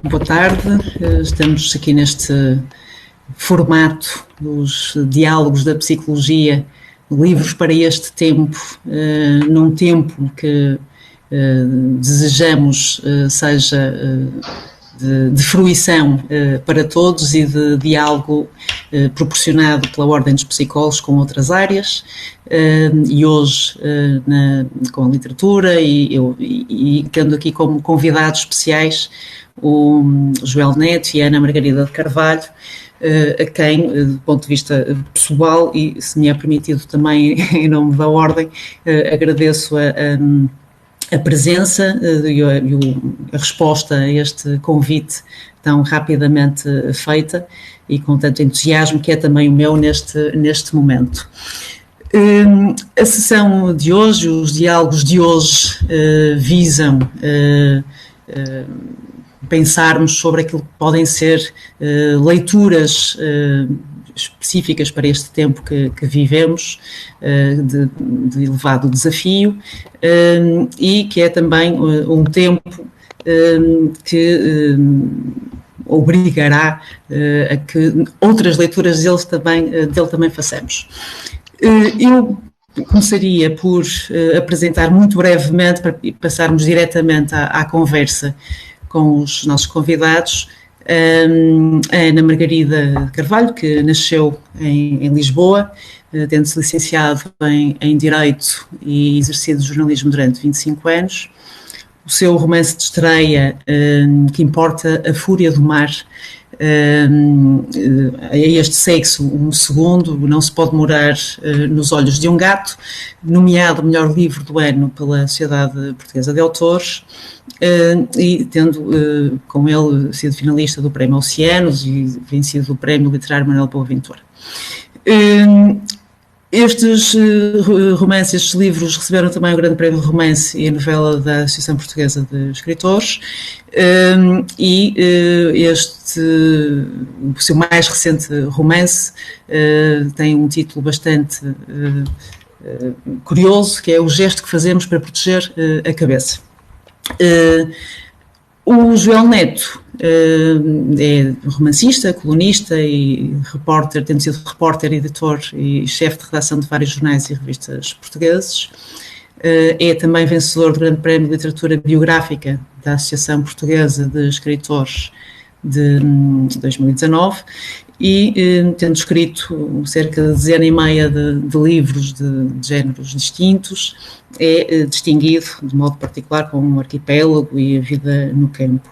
Boa tarde. Estamos aqui neste formato dos diálogos da psicologia, livros para este tempo, num tempo que desejamos seja de fruição para todos e de diálogo proporcionado pela Ordem dos Psicólogos com outras áreas, e hoje com a literatura e tendo aqui como convidados especiais o Joel Neto e a Ana Margarida de Carvalho, a quem, do ponto de vista pessoal, e se me é permitido também em nome da Ordem, agradeço a presença e a resposta a este convite tão rapidamente feita e com tanto entusiasmo, que é também o meu neste momento. A sessão de hoje, os diálogos de hoje visam pensarmos sobre aquilo que podem ser leituras específicas para este tempo que vivemos, de elevado desafio, e que é também um tempo que obrigará a que outras leituras dele também façamos. Eu começaria por apresentar muito brevemente, para passarmos diretamente à conversa com os nossos convidados, a Ana Margarida Carvalho, que nasceu em Lisboa, tendo-se licenciado em Direito e exercido jornalismo durante 25 anos. O seu romance de estreia, Que Importa a Fúria do Mar, a este sexo, um segundo, Não se pode morar nos olhos de um gato, nomeado melhor livro do ano pela Sociedade Portuguesa de Autores, e tendo com ele sido finalista do Prémio Oceanos e vencido o Prémio Literário Manuel Boaventura. Estes romances, estes livros receberam também o Grande Prémio de Romance e a Novela da Associação Portuguesa de Escritores, e o seu mais recente romance tem um título bastante curioso, que é O Gesto que Fazemos para Proteger a Cabeça. O Joel Neto é romancista, colunista e repórter, tendo sido repórter, editor e chefe de redação de vários jornais e revistas portugueses. É também vencedor do Grande Prémio de Literatura Biográfica da Associação Portuguesa de Escritores de 2019 e, tendo escrito cerca de dezena e meia de livros de géneros distintos, é distinguido de modo particular com O Arquipélago e A Vida no Campo.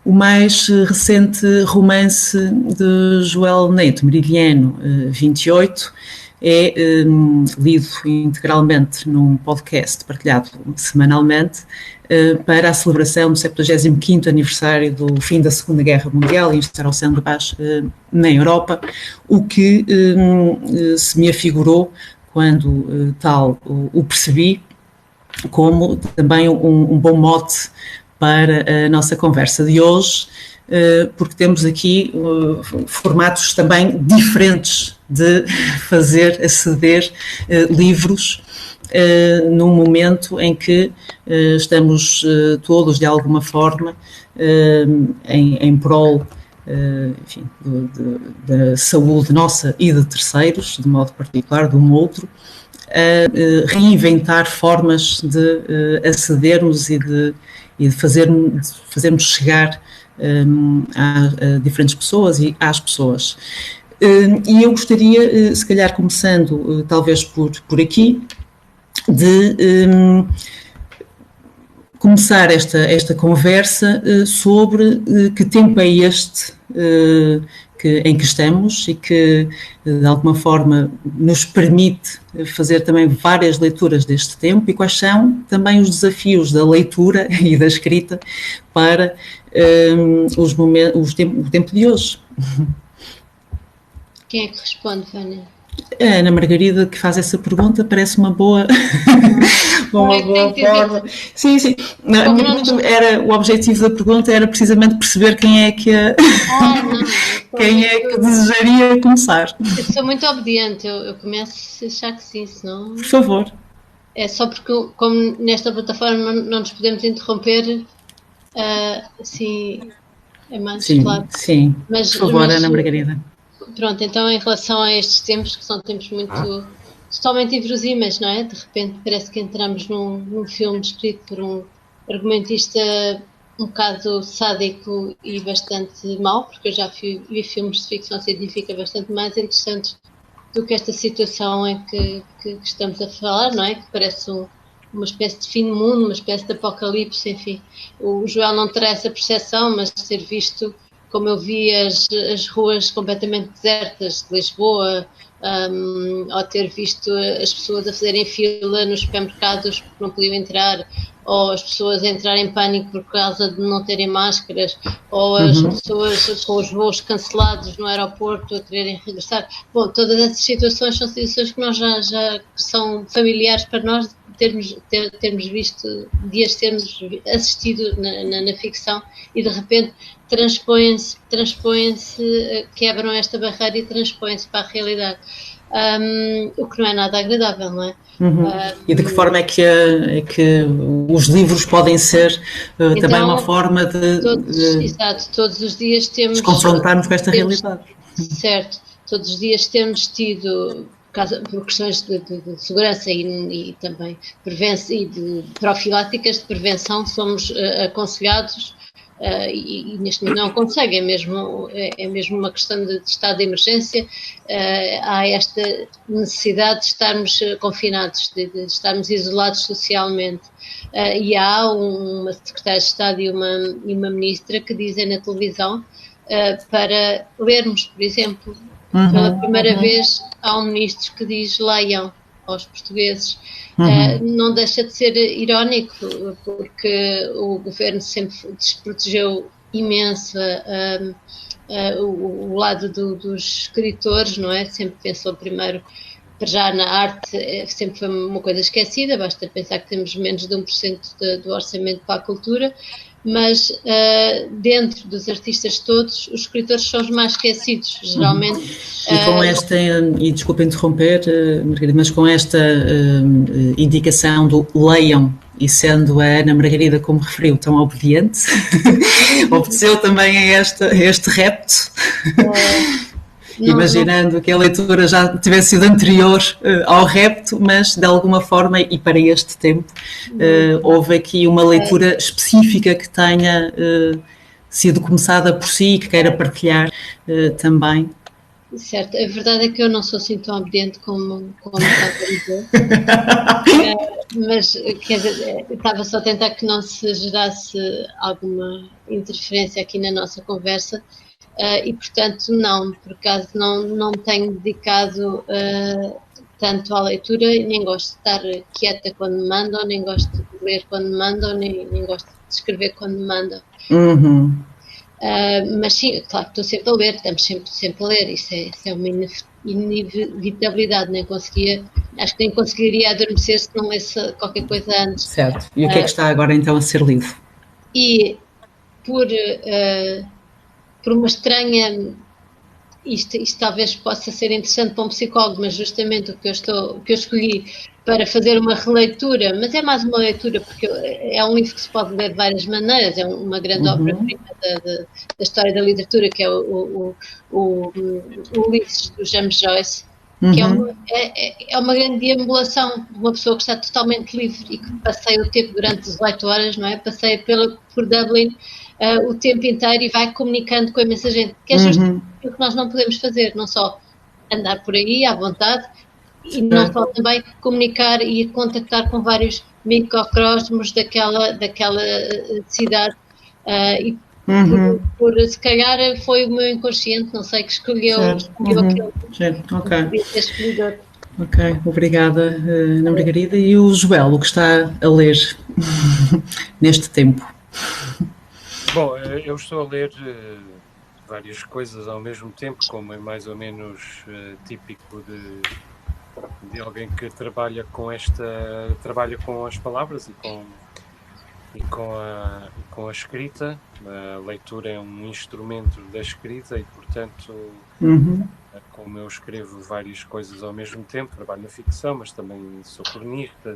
O mais recente romance de Joel Neto, Meridiano 28, é lido integralmente num podcast partilhado semanalmente para a celebração do 75º aniversário do fim da Segunda Guerra Mundial e instauração da paz na Europa, o que se me afigurou, quando tal o percebi, como também um bom mote para a nossa conversa de hoje, porque temos aqui formatos também diferentes de fazer aceder livros num momento em que estamos todos, de alguma forma, em prol, enfim, da saúde nossa e de terceiros, de modo particular, de um outro, a reinventar formas de acedermos e de fazermos chegar a diferentes pessoas e às pessoas. E eu gostaria, se calhar começando talvez por aqui, de começar esta conversa sobre que tempo é este em que estamos e que, de alguma forma, nos permite fazer também várias leituras deste tempo, e quais são também os desafios da leitura e da escrita para o tempo de hoje. Quem é que responde, Vânia? A Ana Margarida, que faz essa pergunta, parece uma boa forma. Sim. Não, o objetivo da pergunta era precisamente perceber quem é que desejaria começar. Eu sou muito obediente, eu começo a achar que sim, senão... Por favor. É só porque, como nesta plataforma não nos podemos interromper, assim, é mais Sim, claro. sim. Mas, Por favor, mas, Ana Margarida. pronto, então em relação a estes tempos, que são tempos muito totalmente inverosímeis, não é? De repente parece que entramos num filme escrito por um argumentista um bocado sádico e bastante mau, porque eu já vi filmes de ficção científica bastante mais interessantes do que esta situação em que estamos a falar, não é? Que parece uma espécie de fim do mundo, uma espécie de apocalipse, enfim. O Joel não terá essa percepção, mas ter visto como eu vi as ruas completamente desertas de Lisboa, ou ter visto as pessoas a fazerem fila nos supermercados porque não podiam entrar, ou as pessoas a entrarem em pânico por causa de não terem máscaras, ou as pessoas com os voos cancelados no aeroporto a quererem regressar. Bom, todas essas situações são situações que nós já são familiares para nós termos visto, de as termos assistido na ficção, e de repente transpõem-se, quebram esta barreira e transpõem-se para a realidade. O que não é nada agradável, não é? E de que forma é que os livros podem ser também uma forma Exato, todos os dias de confrontarmos com esta realidade. Certo, todos os dias temos tido, por questões de segurança e também e de profiláticas de prevenção, somos aconselhados, e neste momento não aconselho, é mesmo uma questão de estado de emergência. Há esta necessidade de estarmos confinados, de estarmos isolados socialmente. E há uma secretária de Estado e uma ministra que dizem na televisão para lermos, por exemplo, pela primeira vez há um ministro que diz leiam aos portugueses. Não deixa de ser irónico, porque o governo sempre desprotegeu imenso o lado dos escritores, não é? Sempre pensou primeiro, para já na arte, sempre foi uma coisa esquecida, basta pensar que temos menos de 1% do orçamento para a cultura, mas dentro dos artistas todos, os escritores são os mais esquecidos, geralmente. E com esta, e desculpa interromper, Margarida, mas com esta indicação do leiam, e sendo a Ana Margarida, como referiu, tão obediente, obedeceu também a este repto. Imaginando que a leitura já tivesse sido anterior ao repto, mas de alguma forma, e para este tempo, houve aqui uma leitura específica que tenha sido começada por si e que queira partilhar também. Certo, a verdade é que eu não sou assim tão obediente como está a dizer. Mas, quer dizer, estava só a tentar que não se gerasse alguma interferência aqui na nossa conversa. E portanto não, por acaso não tenho dedicado tanto à leitura, nem gosto de estar quieta quando me mandam, nem gosto de ler quando me mandam, nem gosto de escrever quando me mandam. Mas sim, claro que estou sempre a ler, estamos sempre a ler, isso é uma inevitabilidade, acho que nem conseguiria adormecer se não lesse qualquer coisa antes. Certo, e o que é que está agora então a ser lido? E por uma estranha, isto talvez possa ser interessante para um psicólogo, mas justamente o que eu escolhi para fazer uma releitura, mas é mais uma leitura porque é um livro que se pode ler de várias maneiras, é uma grande obra-prima da história da literatura, que é o Ulisses do James Joyce, que é uma grande deambulação de uma pessoa que está totalmente livre e que passeia o tempo durante 18 horas, não é? Passeia por Dublin o tempo inteiro e vai comunicando com a imensa gente, que é justamente o que nós não podemos fazer, não só andar por aí à vontade, e não só também comunicar e contactar com vários microcosmos daquela cidade, e por se calhar foi o meu inconsciente, não sei, que escolheu aquele. Ok, obrigada, Ana Margarida. E o Joel, o que está a ler neste tempo? Bom, eu estou a ler várias coisas ao mesmo tempo, como é mais ou menos típico de alguém que trabalha com as palavras e com a escrita. A leitura é um instrumento da escrita e, portanto, como eu escrevo várias coisas ao mesmo tempo, trabalho na ficção, mas também sou cronista,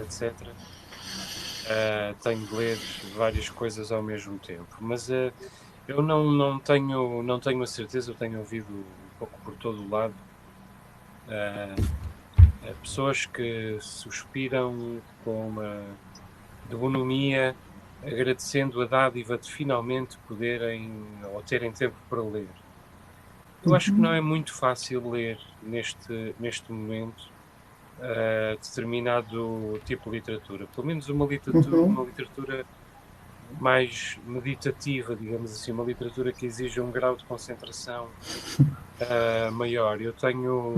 etc. Tenho de ler várias coisas ao mesmo tempo. Mas Eu não tenho a certeza, eu tenho ouvido um pouco por todo o lado pessoas que suspiram com uma de bonomia, agradecendo a dádiva de finalmente poderem ou terem tempo para ler. Eu acho que não é muito fácil ler neste momento determinado tipo de literatura, pelo menos uma literatura mais meditativa, digamos assim, uma literatura que exija um grau de concentração maior. Eu tenho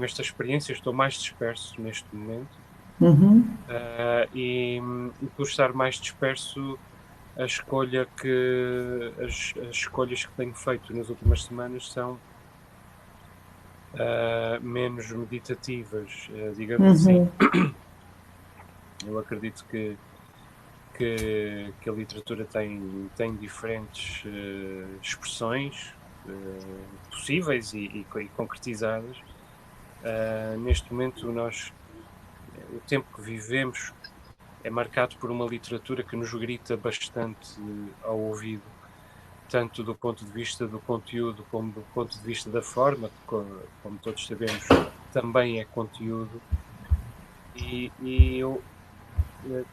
esta experiência, estou mais disperso neste momento e por estar mais disperso, as escolhas que tenho feito nas últimas semanas são menos meditativas, digamos assim. Eu acredito que a literatura tem diferentes expressões possíveis e concretizadas. Neste momento, o tempo que vivemos é marcado por uma literatura que nos grita bastante ao ouvido, tanto do ponto de vista do conteúdo como do ponto de vista da forma, que, como todos sabemos, também é conteúdo. E eu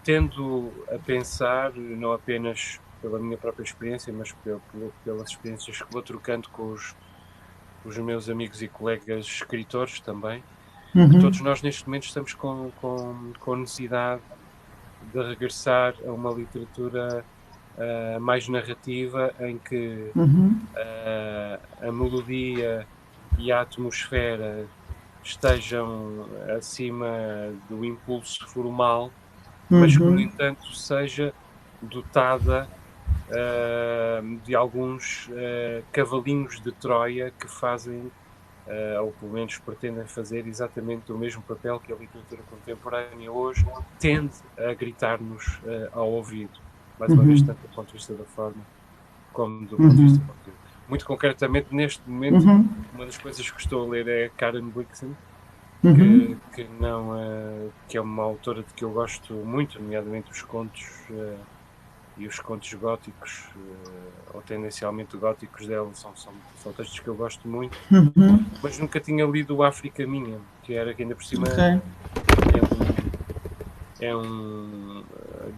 tendo a pensar, não apenas pela minha própria experiência, mas pelas experiências que vou trocando com os meus amigos e colegas escritores também, que todos nós neste momento estamos com necessidade de regressar a uma literatura mais narrativa, em que a melodia e a atmosfera estejam acima do impulso formal, mas que, no entanto, seja dotada de alguns cavalinhos de Troia que fazem, ou pelo menos pretendem fazer, exatamente o mesmo papel que a literatura contemporânea hoje tende a gritar-nos ao ouvido, mais uma vez, tanto do ponto de vista da forma como do ponto de vista do conteúdo. Muito concretamente, neste momento, uma das coisas que estou a ler é Karen Blixen, que é uma autora de que eu gosto muito, nomeadamente os contos e os contos góticos, ou tendencialmente góticos dela, são textos que eu gosto muito, mas nunca tinha lido o África Minha, que ainda por cima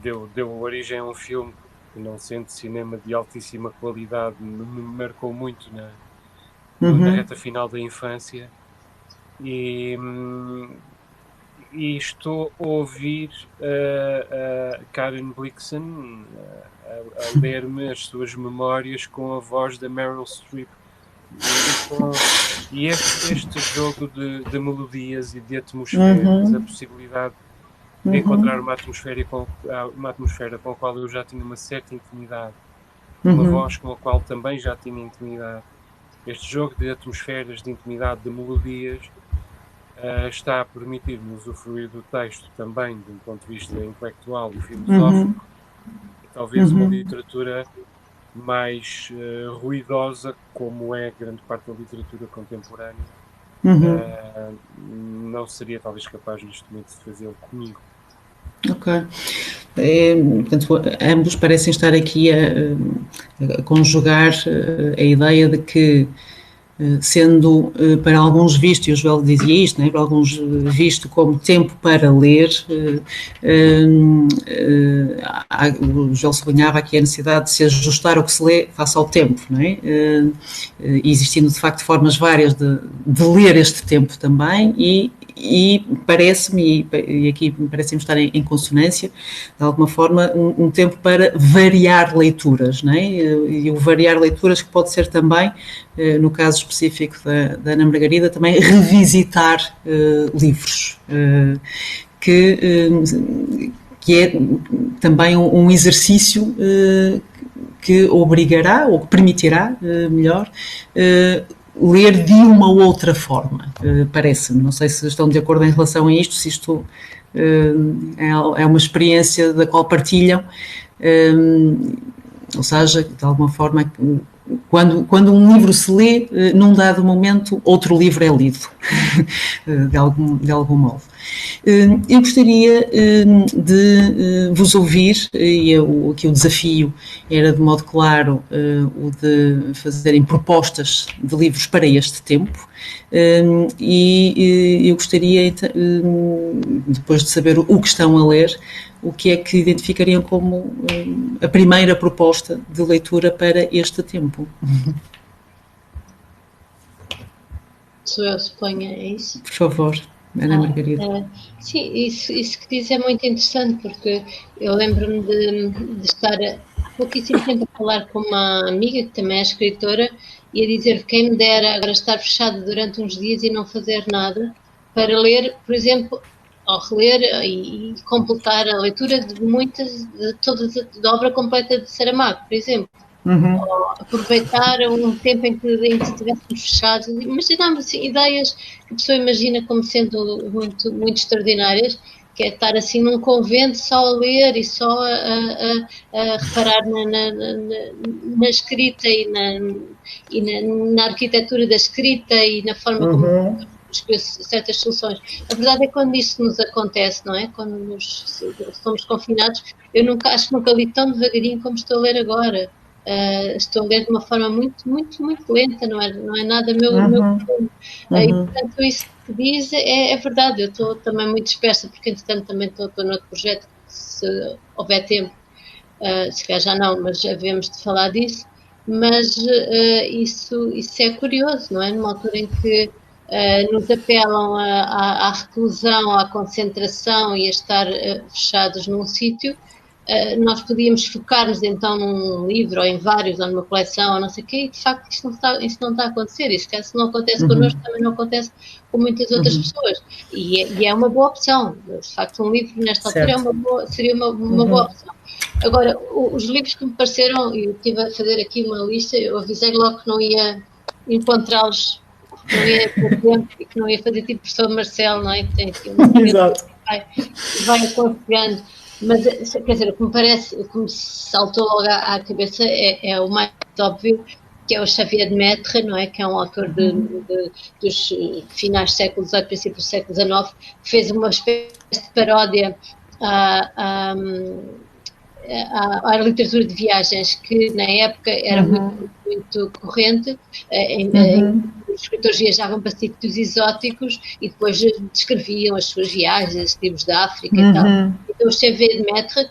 deu origem a um filme que, não sendo cinema de altíssima qualidade, me marcou muito na reta final da infância. E estou a ouvir a Karen Blixen a ler-me as suas memórias com a voz da Meryl Streep. E este jogo de melodias e de atmosferas, a possibilidade de encontrar uma atmosfera com a qual eu já tinha uma certa intimidade, uma voz com a qual também já tinha intimidade. Este jogo de atmosferas, de intimidade, de melodias, está a permitir-me usufruir do texto também de um ponto de vista intelectual e filosófico, e talvez uma literatura mais ruidosa, como é grande parte da literatura contemporânea, não seria talvez capaz neste momento de fazê-lo comigo. Ok. Portanto, ambos parecem estar aqui a conjugar a ideia de que, sendo para alguns visto, e o Joel dizia isto, para alguns visto como tempo para ler, o Joel sublinhava aqui a necessidade de se ajustar o que se lê face ao tempo, existindo de facto formas várias de ler este tempo também, e parece-me, e aqui parece-me estar em consonância, de alguma forma, um tempo para variar leituras, e o variar leituras que pode ser também, no caso específico da Ana Margarida, também revisitar livros, que é também um exercício que obrigará, ou que permitirá, melhor, ler de uma outra forma, parece-me. Não sei se estão de acordo em relação a isto, se isto é uma experiência da qual partilham, Ou seja, de alguma forma, quando um livro se lê, num dado momento, outro livro é lido, de algum modo. Eu gostaria de vos ouvir, e aqui o desafio era, de modo claro, o de fazerem propostas de livros para este tempo, e eu gostaria, depois de saber o que estão a ler, o que é que identificariam como a primeira proposta de leitura para este tempo? Sou eu, suponho, é isso? Por favor, Ana Margarida. Sim, isso que diz é muito interessante, porque eu lembro-me de estar há pouquíssimo tempo a falar com uma amiga que também é escritora e a dizer que quem me dera agora estar fechado durante uns dias e não fazer nada para ler, por exemplo, ou reler e completar a leitura de da obra completa de Saramago, por exemplo. Ou aproveitar um tempo em que estivéssemos fechados. Imaginamos assim, ideias que a pessoa imagina como sendo muito, muito extraordinárias, que é estar assim num convento só a ler e só a reparar na escrita e na arquitetura da escrita e na forma como certas soluções. A verdade é que quando isso nos acontece, não é? Quando somos confinados, acho que nunca li tão devagarinho como estou a ler agora. Estou a ler de uma forma muito, muito, muito lenta, não é nada meu e portanto isso que diz é verdade. Eu estou também muito dispersa, porque entretanto também estou noutro projeto, se houver tempo, se calhar já não, mas havemos de falar disso. Mas isso é curioso, não é? Numa altura em que nos apelam à reclusão, à concentração e a estar fechados num sítio, nós podíamos focar-nos então num livro ou em vários ou numa coleção ou não sei o quê, e de facto isso não está a acontecer. Isso, se não acontece connosco, também não acontece com muitas outras pessoas, e é uma boa opção. De facto, um livro nesta altura seria uma boa opção. Agora, os livros que me pareceram, e eu estive a fazer aqui uma lista, eu avisei logo que não ia encontrá-los, não ia ter tempo e que não ia fazer tipo professor Marcelo, não é? Que tem aqui uma Exato. vai aconselhando. Mas, quer dizer, o que me parece, o que me saltou logo à cabeça é o mais óbvio, que é o Xavier de Maistre, não é? Que é um autor dos finais do século XVIII, princípios do século XIX, que fez uma espécie de paródia à literatura de viagens, que na época era muito, muito corrente. Os escritores viajavam para sítios exóticos e depois descreviam as suas viagens, tipos da África e tal. Então o Xavier de Maistre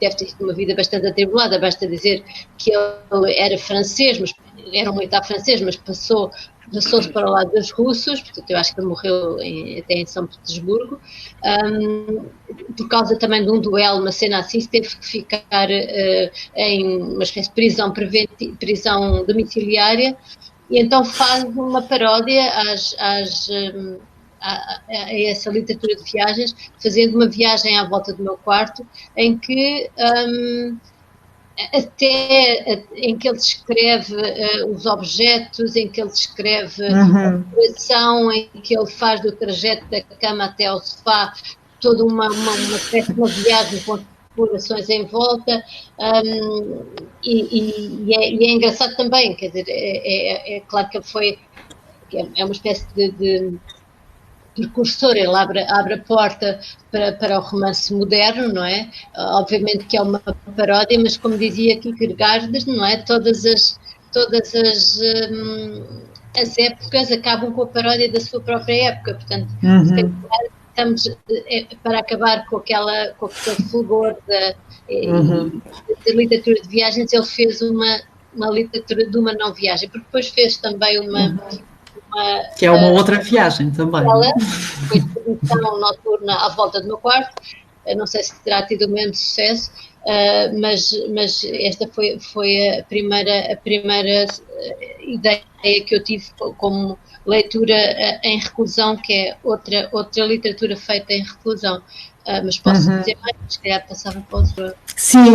deve ter tido uma vida bastante atribulada, basta dizer que ele era francês, mas era um militar francês, mas passou-se para o lado dos russos, portanto eu acho que ele morreu até em São Petersburgo, por causa também de um duelo, uma cena assim, teve que ficar em uma espécie de prisão domiciliária, e então faz uma paródia a essa literatura de viagens, fazendo uma viagem à volta do meu quarto, em que em que ele descreve os objetos, em que ele descreve a decoração, em que ele faz do trajeto da cama até ao sofá toda uma espécie de uma viagem com explorações em volta, e é engraçado também, quer dizer, é claro que é uma espécie de precursor, ele abre a porta para o romance moderno, não é? Obviamente que é uma paródia, mas como dizia Kierkegaard, não é? Todas as épocas acabam com a paródia da sua própria época, portanto, estamos para acabar com aquele fulgor da literatura de viagens. Ele fez uma literatura de uma não viagem, porque depois fez também que é uma outra viagem também. Ela foi expedição noturna à volta do meu quarto, não sei se terá tido o mesmo sucesso, mas esta foi a primeira ideia que eu tive como leitura em reclusão, que é outra literatura feita em reclusão. Mas posso dizer mais, se calhar passava para o Joel. Sim,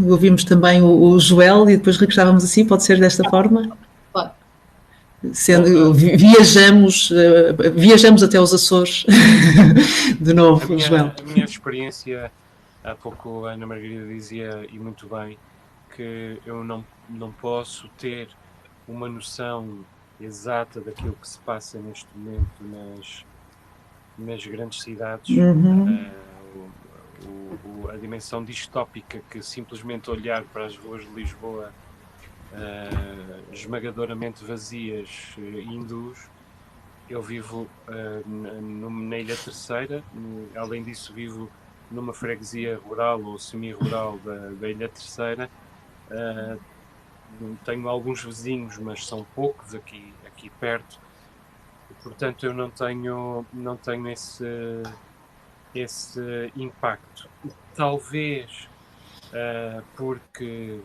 ouvimos também o Joel e depois regressávamos assim, pode ser desta forma? Pode. Viajamos até os Açores de novo, Joel. A minha experiência, há pouco a Ana Margarida dizia, e muito bem, que eu não posso ter uma noção exata daquilo que se passa neste momento nas grandes cidades. A dimensão distópica que simplesmente olhar para as ruas de Lisboa esmagadoramente vazias induz. Eu vivo na Ilha Terceira, além disso vivo numa freguesia rural ou semi-rural da Ilha Terceira. Tenho alguns vizinhos, mas são poucos aqui perto, e, portanto eu não tenho esse impacto. Talvez porque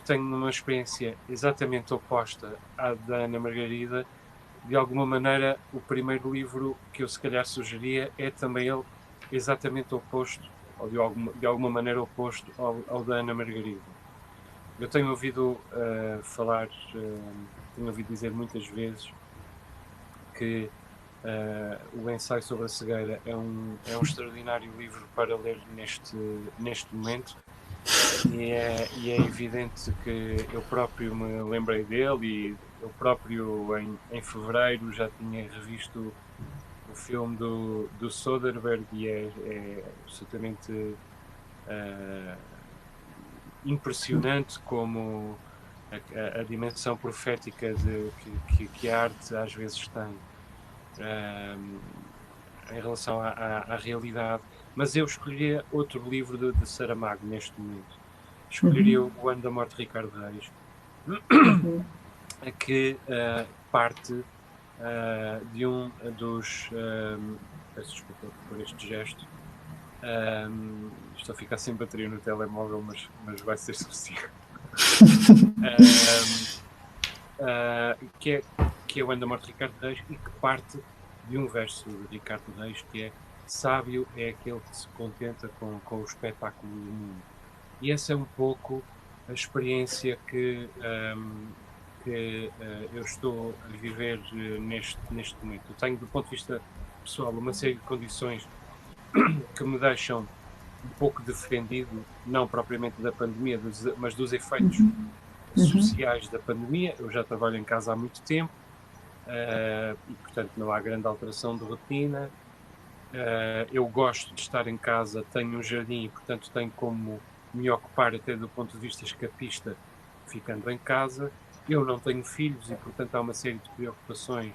tenho uma experiência exatamente oposta à da Ana Margarida. De alguma maneira, o primeiro livro que eu se calhar sugeria é também ele exatamente oposto, ou de alguma maneira oposto ao da Ana Margarida. Eu tenho ouvido tenho ouvido dizer muitas vezes que o Ensaio sobre a Cegueira é um extraordinário livro para ler neste momento. E é evidente que eu próprio me lembrei dele, e eu próprio em fevereiro já tinha revisto o filme do Soderbergh, e é absolutamente impressionante como a dimensão profética que a arte às vezes tem em relação à realidade. Mas eu escolheria outro livro de Saramago neste momento. Escolheria O Ano da Morte de Ricardo Reis, que parte de um dos... peço desculpa por este gesto. Estou a ficar sem bateria no telemóvel, mas vai ser suficiente. Que é O Ano da Morte de Ricardo Reis, e que parte de um verso de Ricardo Reis, que é: sábio é aquele que se contenta com o espetáculo do mundo. E essa é um pouco a experiência que eu estou a viver neste momento. Eu tenho, do ponto de vista pessoal, uma série de condições que me deixam um pouco defendido, não propriamente da pandemia, mas dos efeitos sociais da pandemia. Eu já trabalho em casa há muito tempo, e, portanto, não há grande alteração de rotina. Eu gosto de estar em casa, tenho um jardim e, portanto, tenho como me ocupar até do ponto de vista escapista, ficando em casa. Eu não tenho filhos e, portanto, há uma série de preocupações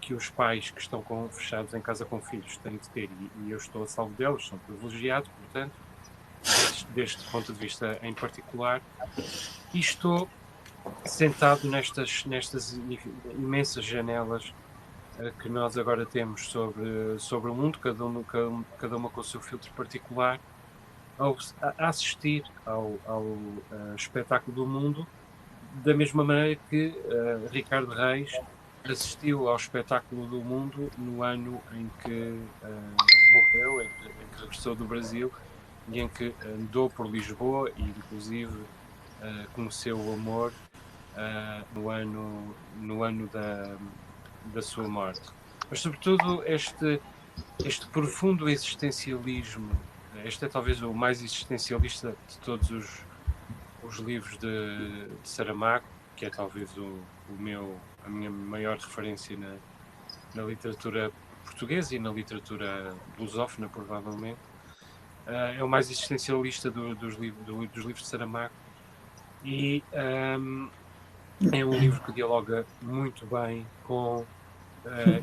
que os pais que estão fechados em casa com filhos têm de ter, e eu estou a salvo deles, sou privilegiado, portanto, deste ponto de vista em particular. E estou sentado nestas imensas janelas que nós agora temos sobre o mundo, cada uma com o seu filtro particular, a assistir ao espetáculo do mundo, da mesma maneira que Ricardo Reis assistiu ao espetáculo do mundo no ano em que morreu, em que regressou do Brasil, e em que andou por Lisboa e, inclusive, conheceu o amor no ano da sua morte. Mas, sobretudo, este profundo existencialismo, este é talvez o mais existencialista de todos os livros de Saramago, que é talvez a minha maior referência na literatura portuguesa e na literatura lusófona, provavelmente. É o mais existencialista dos livros de Saramago, e é um livro que dialoga muito bem com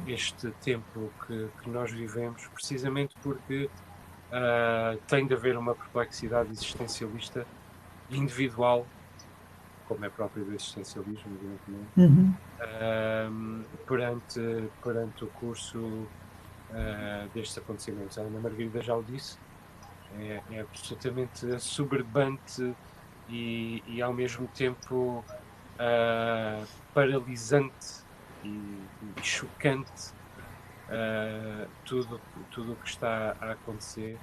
este tempo que nós vivemos, precisamente porque tem de haver uma perplexidade existencialista individual, como é próprio do existencialismo, evidentemente, perante o curso destes acontecimentos. A Ana Margarida já o disse, é absolutamente assoberbante e ao mesmo tempo paralisante e chocante tudo o que está a acontecer,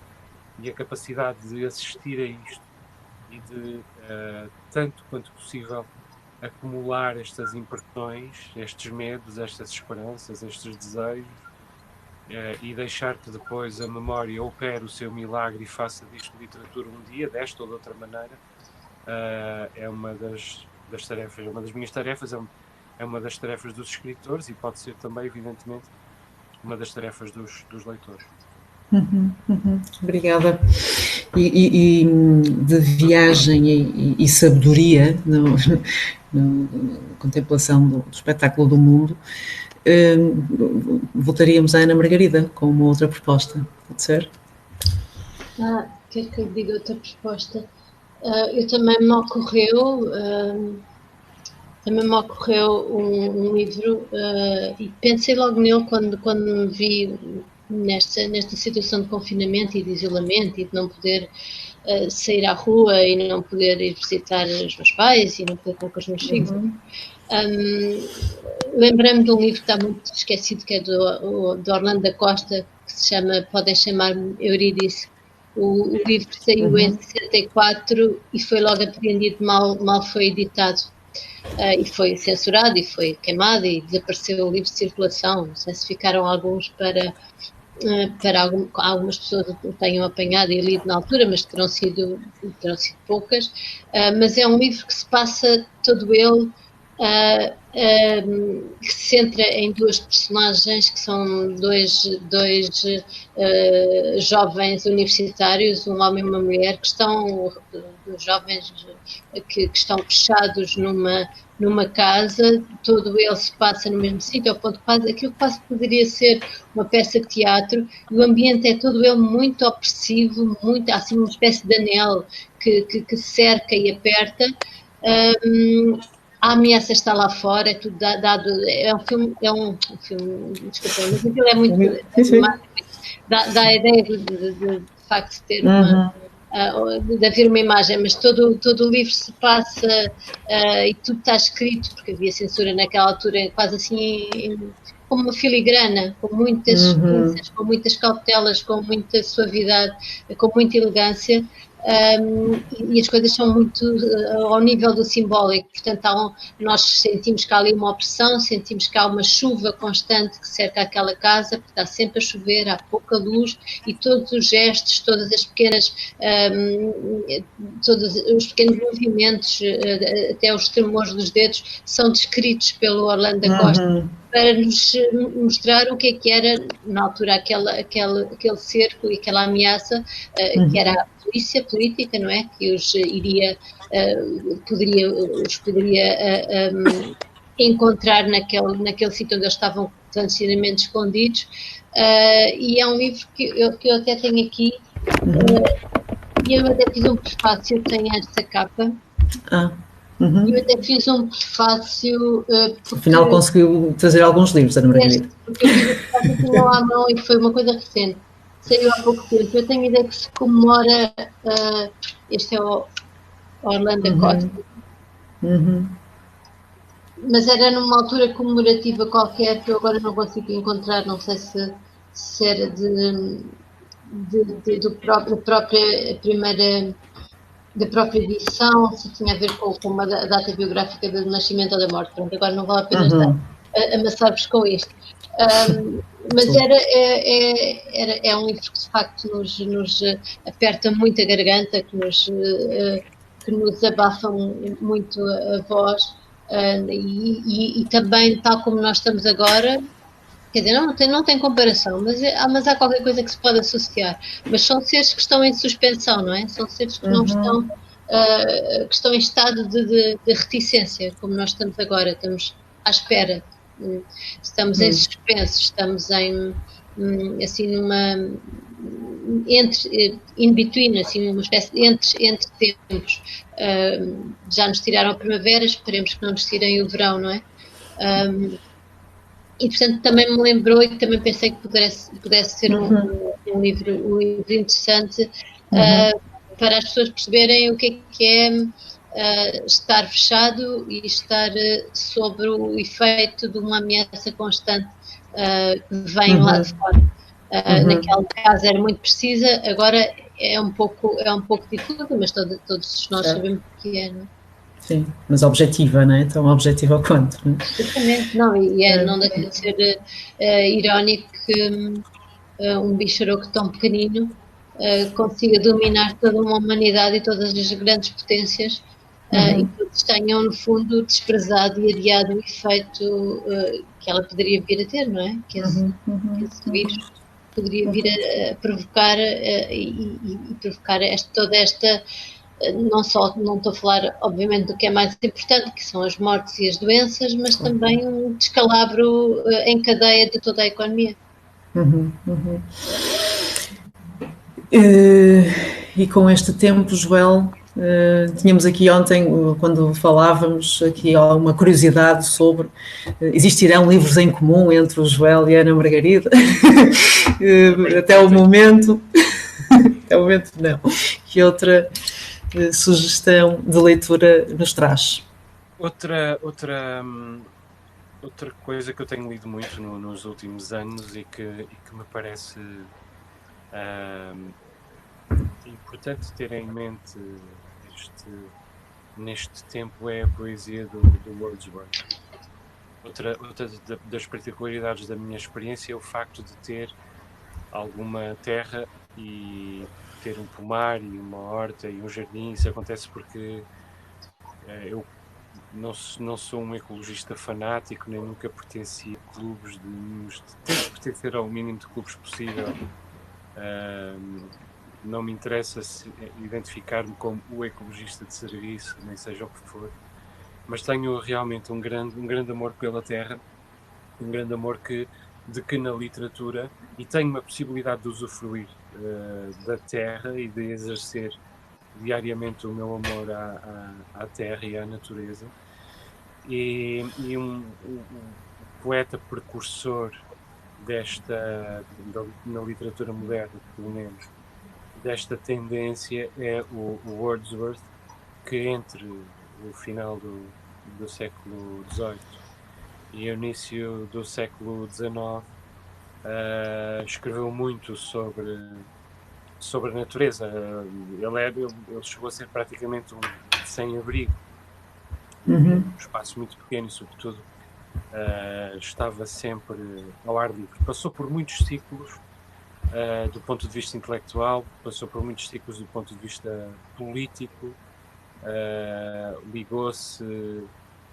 e a capacidade de assistir a isto e de, tanto quanto possível, acumular estas impressões, estes medos, estas esperanças, estes desejos, e deixar que depois a memória opere o seu milagre e faça disto literatura um dia, desta ou de outra maneira, é uma das tarefas, uma das minhas tarefas, é uma das tarefas dos escritores e pode ser também, evidentemente, uma das tarefas dos leitores. Obrigada. E de viagem e sabedoria na contemplação do espetáculo do mundo, voltaríamos à Ana Margarida com uma outra proposta, pode ser? Quer que eu diga outra proposta? Eu também me ocorreu um livro e pensei logo nele quando me vi nesta situação de confinamento e de isolamento e de não poder sair à rua e não poder ir visitar os meus pais e não poder estar com os meus filhos. Lembrei-me de um livro que está muito esquecido, que é do Orlando da Costa, que se chama Podem Chamar-me Eurídice. O livro saiu em 64 e foi logo apreendido, mal foi editado. E foi censurado e foi queimado e desapareceu o livro de circulação. Não sei se ficaram alguns para algumas pessoas que tenham apanhado e lido na altura, mas terão sido poucas. Mas é um livro que se passa todo ele, que se centra em duas personagens que são dois jovens universitários, um homem e uma mulher, que estão jovens que estão fechados numa casa. Todo ele se passa no mesmo sítio, ao ponto que aquilo quase poderia ser uma peça de teatro, e o ambiente é todo ele muito opressivo, muito assim uma espécie de anel que cerca e aperta. A ameaça está lá fora, é tudo dado. É um filme, desculpa, mas aquilo é muito. Dá a ideia de facto de ter de haver uma imagem, mas todo o livro se passa e tudo está escrito, porque havia censura naquela altura, quase assim como uma filigrana, com muitas pinças, com muitas cautelas, com muita suavidade, com muita elegância. E as coisas são muito ao nível do simbólico, portanto nós sentimos que há ali uma opressão, sentimos que há uma chuva constante que cerca aquela casa, porque está sempre a chover, há pouca luz, e todos os gestos, todas as pequenas todos os pequenos movimentos, até os tremores dos dedos, são descritos pelo Orlando da Costa, para nos mostrar o que era na altura aquele cerco e aquela ameaça, que era a polícia política, não é? Que os poderia encontrar naquele sítio onde eles estavam clandestinamente escondidos. E é um livro que eu até tenho aqui, e eu até fiz um prefácio que tem esta capa. Eu até fiz um prefácio. Afinal, conseguiu trazer alguns livros, Ana Margarida. Porque eu fiz o prefácio que não à mão e foi uma coisa recente. Saiu há pouco tempo. Eu tenho a ideia que se comemora. Este é o Orlando da Costa. Mas era numa altura comemorativa qualquer que eu agora não consigo encontrar. Não sei se era da própria edição, se tinha a ver com uma data biográfica do nascimento ou da morte. Pronto, agora não vale a pena estar amassar-vos com isto. Mas é um livro que de facto nos aperta muito a garganta, que nos abafa muito a voz, e também, tal como nós estamos agora, quer dizer, não tem comparação, mas há qualquer coisa que se pode associar. Mas são seres que estão em suspensão, não é? São seres que não estão, que estão em estado de reticência, como nós estamos agora, estamos à espera, estamos em suspenso, estamos assim in between, assim, uma espécie de entre tempos. Já nos tiraram a primavera, esperemos que não nos tirem o verão, não é? E, portanto, também me lembrou e também pensei que pudesse ser um livro interessante para as pessoas perceberem o que é estar fechado e estar sobre o efeito de uma ameaça constante que vem lá de fora. Naquela casa era muito precisa, agora é um pouco difusa, mas todos nós sabemos o que é, não é? Sim, mas objetiva, não é? Tão objetiva quanto, não é? Exatamente, não, não deixa de ser irónico um bicharoco tão pequenino consiga dominar toda uma humanidade e todas as grandes potências e todos tenham, no fundo, desprezado e adiado o efeito que ela poderia vir a ter, não é? Que esse vírus poderia vir a provocar e provocar toda esta. Não estou a falar, obviamente, do que é mais importante, que são as mortes e as doenças, mas também um descalabro em cadeia de toda a economia. E com este tempo, Joel, tínhamos aqui ontem, quando falávamos, aqui alguma curiosidade sobre existirão livros em comum entre o Joel e a Ana Margarida? Até o momento não. Que outra sugestão de leitura nos traz? Outra coisa que eu tenho lido muito nos últimos anos e que me parece importante ter em mente neste tempo é a poesia do Wordsworth. Outra das particularidades da minha experiência é o facto de ter alguma terra e ter um pomar e uma horta e um jardim. Isso acontece porque eu não sou um ecologista fanático, nem nunca pertenci a clubes tento pertencer ao mínimo de clubes possível. Não me interessa identificar-me como o ecologista de serviço, nem seja o que for, mas tenho realmente um grande amor pela terra, um grande amor de que na literatura, e tenho uma possibilidade de usufruir da terra e de exercer diariamente o meu amor à terra e à natureza. E um poeta precursor na literatura moderna, pelo menos, desta tendência é o Wordsworth, que entre o final do século XVIII e o início do século XIX escreveu muito sobre a natureza. Ele chegou a ser praticamente um sem-abrigo, um espaço muito pequeno e, sobretudo, estava sempre ao ar livre. Passou por muitos ciclos do ponto de vista intelectual, passou por muitos ciclos do ponto de vista político, ligou-se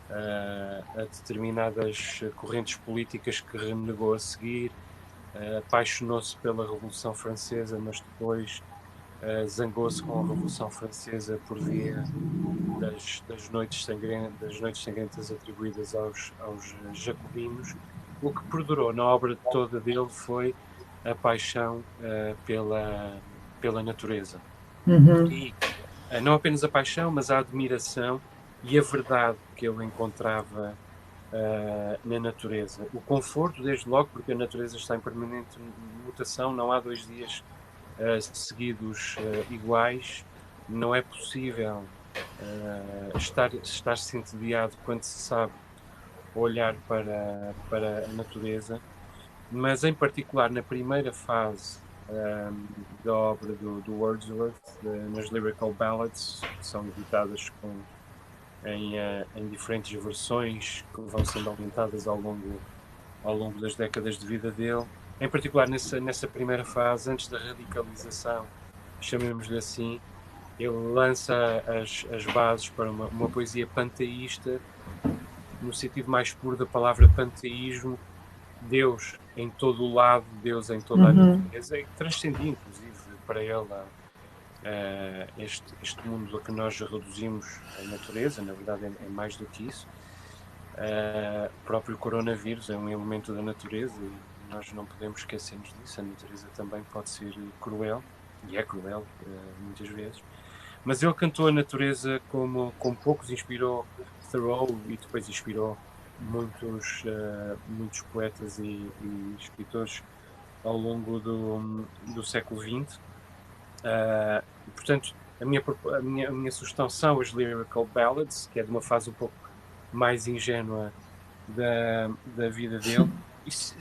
a determinadas correntes políticas que renegou a seguir, apaixonou-se pela Revolução Francesa, mas depois zangou-se com a Revolução Francesa por via das noites sangrentas atribuídas aos jacobinos. O que perdurou na obra toda dele foi a paixão pela natureza. E não apenas a paixão, mas a admiração e a verdade que ele encontrava na natureza. O conforto, desde logo, porque a natureza está em permanente mutação, não há 2 dias seguidos iguais, não é possível estar-se entediado quando se sabe olhar para a natureza, mas em particular na primeira fase da obra do Wordsworth, nas Lyrical Ballads, que são editadas em diferentes versões que vão sendo aumentadas ao longo das décadas de vida dele. Em particular nessa primeira fase, antes da radicalização, chamemos-lhe assim, ele lança as bases para uma poesia panteísta, no sentido mais puro da palavra panteísmo, Deus em todo o lado, Deus em toda a natureza, e transcendia inclusive para ele este mundo a que nós reduzimos a natureza. Na verdade é mais do que isso. O próprio coronavírus é um elemento da natureza e nós não podemos esquecermos disso. A natureza também pode ser cruel, e é cruel muitas vezes, mas ele cantou a natureza como poucos, inspirou Thoreau e depois inspirou muitos poetas e escritores ao longo do século XX. Portanto, a minha sugestão são as Lyrical Ballads, que é de uma fase um pouco mais ingênua da vida dele. E se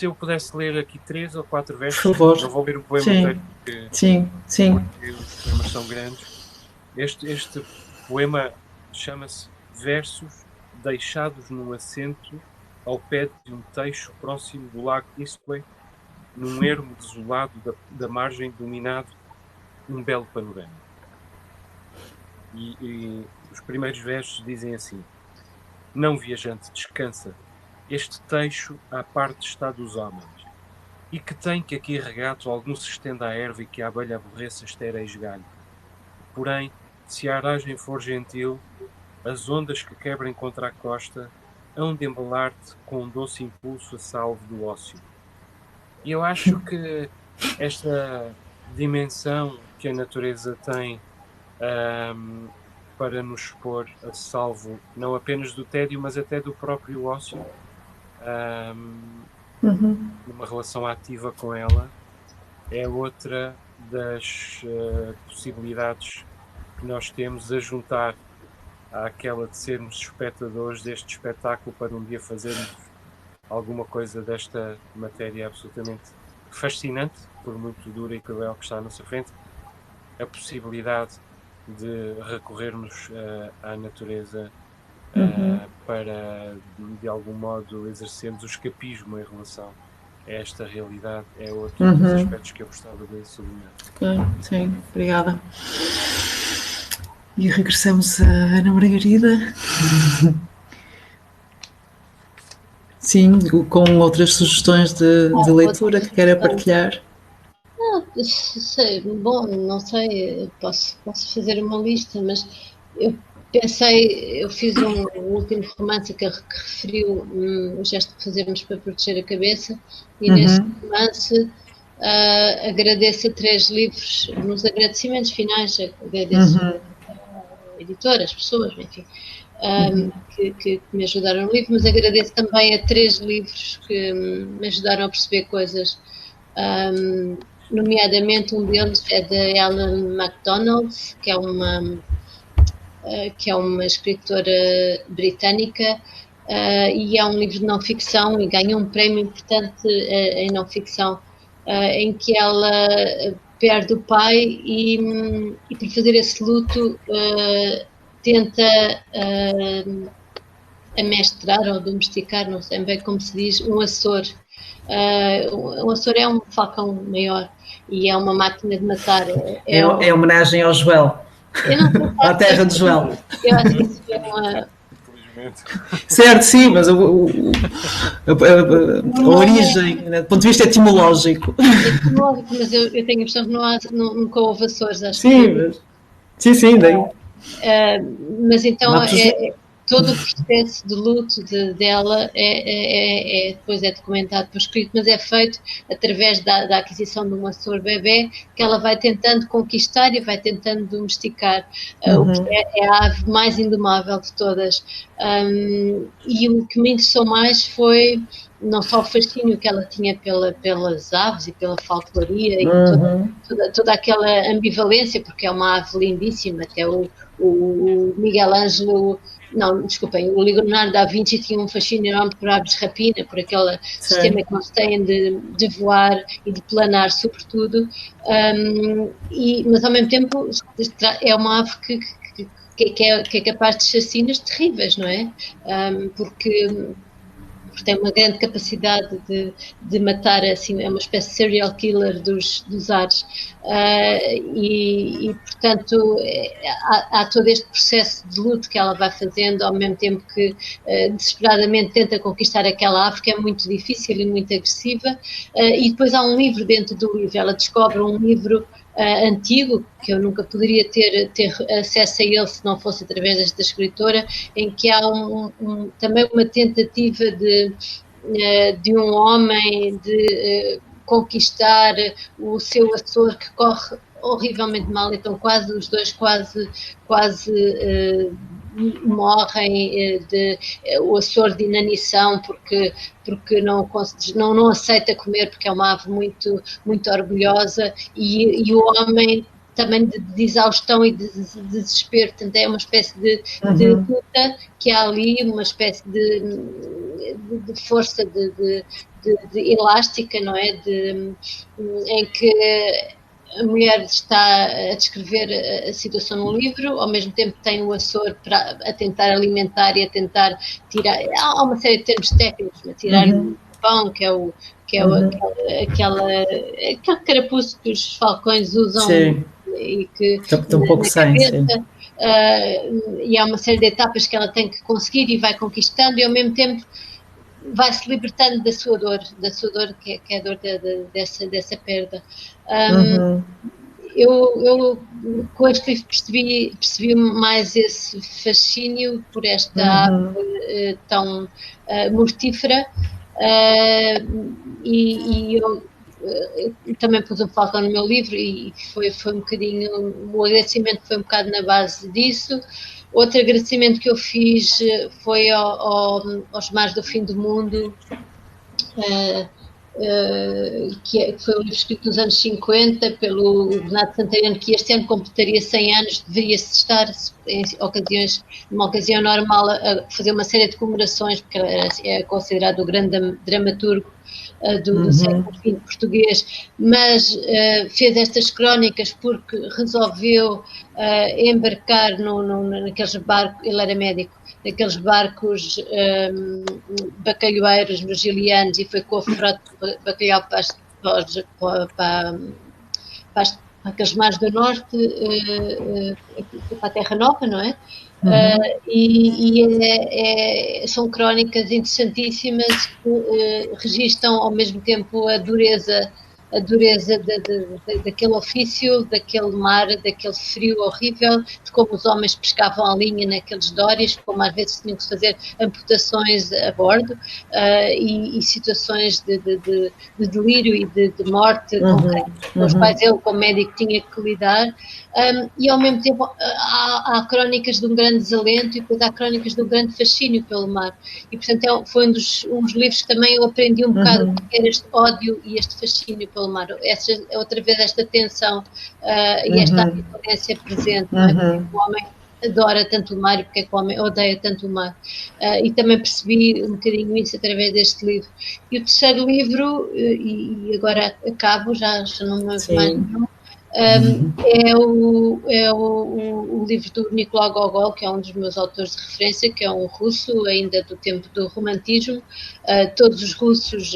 eu pudesse ler aqui 3 ou 4 versos, por favor. Eu vou ler o poema inteiro, porque os poemas são grandes. Este poema chama-se Versos deixados num assento ao pé de um teixo próximo do lago Eastway, num ermo desolado da margem, dominado um belo panorama. E os primeiros versos dizem assim: não, viajante, descansa, este teixo à parte está dos homens, e que tem que aqui regato algum se estenda à erva e que a abelha aborreça estéreis galho. Porém, se a aragem for gentil, as ondas que quebrem contra a costa hão de embalar-te com um doce impulso a salvo do ócio. E eu acho que esta dimensão que a natureza tem para nos pôr a salvo, não apenas do tédio, mas até do próprio ócio, numa relação ativa com ela, é outra das possibilidades que nós temos a juntar àquela de sermos espectadores deste espetáculo para um dia fazermos alguma coisa desta matéria absolutamente fascinante, por muito dura e cruel que está à nossa frente, a possibilidade de recorrermos à natureza para, de algum modo, exercermos o escapismo em relação a esta realidade. É outro dos aspectos que eu gostava de sublinhar. Sim, obrigada. E regressamos a Ana Margarida. Sim, com outras sugestões de leitura que queira partilhar. Bom, não sei, posso fazer uma lista, mas eu fiz um último romance que referiu o gesto que fazemos para proteger a cabeça, e nesse romance agradeço a 3 livros, nos agradecimentos finais, agradeço a editora, as pessoas, enfim, que me ajudaram no livro, mas agradeço também a 3 livros que me ajudaram a perceber coisas. Nomeadamente, um deles é da Ellen MacDonald, que é uma escritora britânica, e é um livro de não-ficção e ganhou um prémio importante em não-ficção, em que ela perde o pai e para fazer esse luto tenta amestrar ou domesticar, não sei bem como se diz, um Açor. Um Açor é um falcão maior e é uma máquina de matar. É homenagem ao Joel. À terra de Joel. Eu acho que isso foi uma... Certo, sim, mas a origem, do ponto de vista etimológico. Mas eu tenho a impressão que nunca houve Açores, acho sim, que... Sim, daí. Mas então todo o processo de luto dela depois é documentado por escrito, mas é feito através da aquisição de um Açor bebê, que ela vai tentando conquistar e vai tentando domesticar. É a ave mais indomável de todas. E o que me interessou mais foi não só o fascínio que ela tinha pelas aves e pela folcloria e toda aquela ambivalência, porque é uma ave lindíssima. Até o Miguel Ângelo, não, desculpem, o Leonardo da Vinci tinha um fascínio enorme por aves de rapina, por aquele sistema que nós têm de voar e de planar, sobretudo, mas ao mesmo tempo é uma ave que é capaz de chacinas terríveis, não é? Porque tem uma grande capacidade de matar, assim, é uma espécie de serial killer dos ares, e portanto há todo este processo de luto que ela vai fazendo, ao mesmo tempo que desesperadamente tenta conquistar aquela ave que é muito difícil e muito agressiva, e depois há um livro dentro do livro, ela descobre um livro antigo, que eu nunca poderia ter acesso a ele se não fosse através desta escritora, em que há também uma tentativa de um homem de conquistar o seu Açor, que corre horrivelmente mal, então os dois quase morrem o Açor de inanição, porque não aceita comer, porque é uma ave muito, muito orgulhosa, e o homem também de exaustão e de desespero, portanto é uma espécie de luta que há ali, uma espécie de força de elástica, não é? Em que a mulher está a descrever a situação no livro, ao mesmo tempo tem o Açor a tentar alimentar e a tentar tirar, há uma série de termos técnicos, tirar o pão, que é o que é aquele carapuço que os falcões usam. Sim. E que Estou um pouco sem, sim. E há uma série de etapas que ela tem que conseguir e vai conquistando, e ao mesmo tempo vai-se libertando da sua dor que é a dor dessa perda. Eu com este livro percebi mais esse fascínio por esta ave tão mortífera, e eu também pus um falcão no meu livro, e foi um bocadinho, o agradecimento foi um bocado na base disso. Outro agradecimento que eu fiz foi aos Mares do Fim do Mundo, que foi um livro escrito nos anos 50 pelo Bernardo Santayana, que este ano completaria 100 anos, deveria-se estar numa ocasião normal a fazer uma série de comemorações, porque é considerado o grande dramaturgo do século XX português, mas fez estas crónicas porque resolveu embarcar naqueles barcos, ele era médico, naqueles barcos bacalhoeiros brasilianos, e foi com a frota de bacalhau para aqueles mares do norte, para a Terra Nova, não é? São crónicas interessantíssimas que registam ao mesmo tempo a dureza daquele ofício, daquele mar, daquele frio horrível, de como os homens pescavam a linha naqueles dórios, como às vezes tinham que se fazer amputações a bordo, e situações de delírio e de morte com os quais ele, como médico, tinha que lidar. E ao mesmo tempo há crónicas de um grande desalento, e depois há crónicas de um grande fascínio pelo mar, e portanto foi um dos livros que também eu aprendi um bocado o que era este ódio e este fascínio pelo mar, outra vez esta tensão e esta ambivalência presente, não é? Porque o homem adora tanto o mar e porque é que o homem odeia tanto o mar, e também percebi um bocadinho isso através deste livro. E o terceiro livro, e agora acabo, já não me lembro mais nenhum, é o livro do Nikolai Gogol, que é um dos meus autores de referência, que é um russo ainda do tempo do romantismo. Todos os russos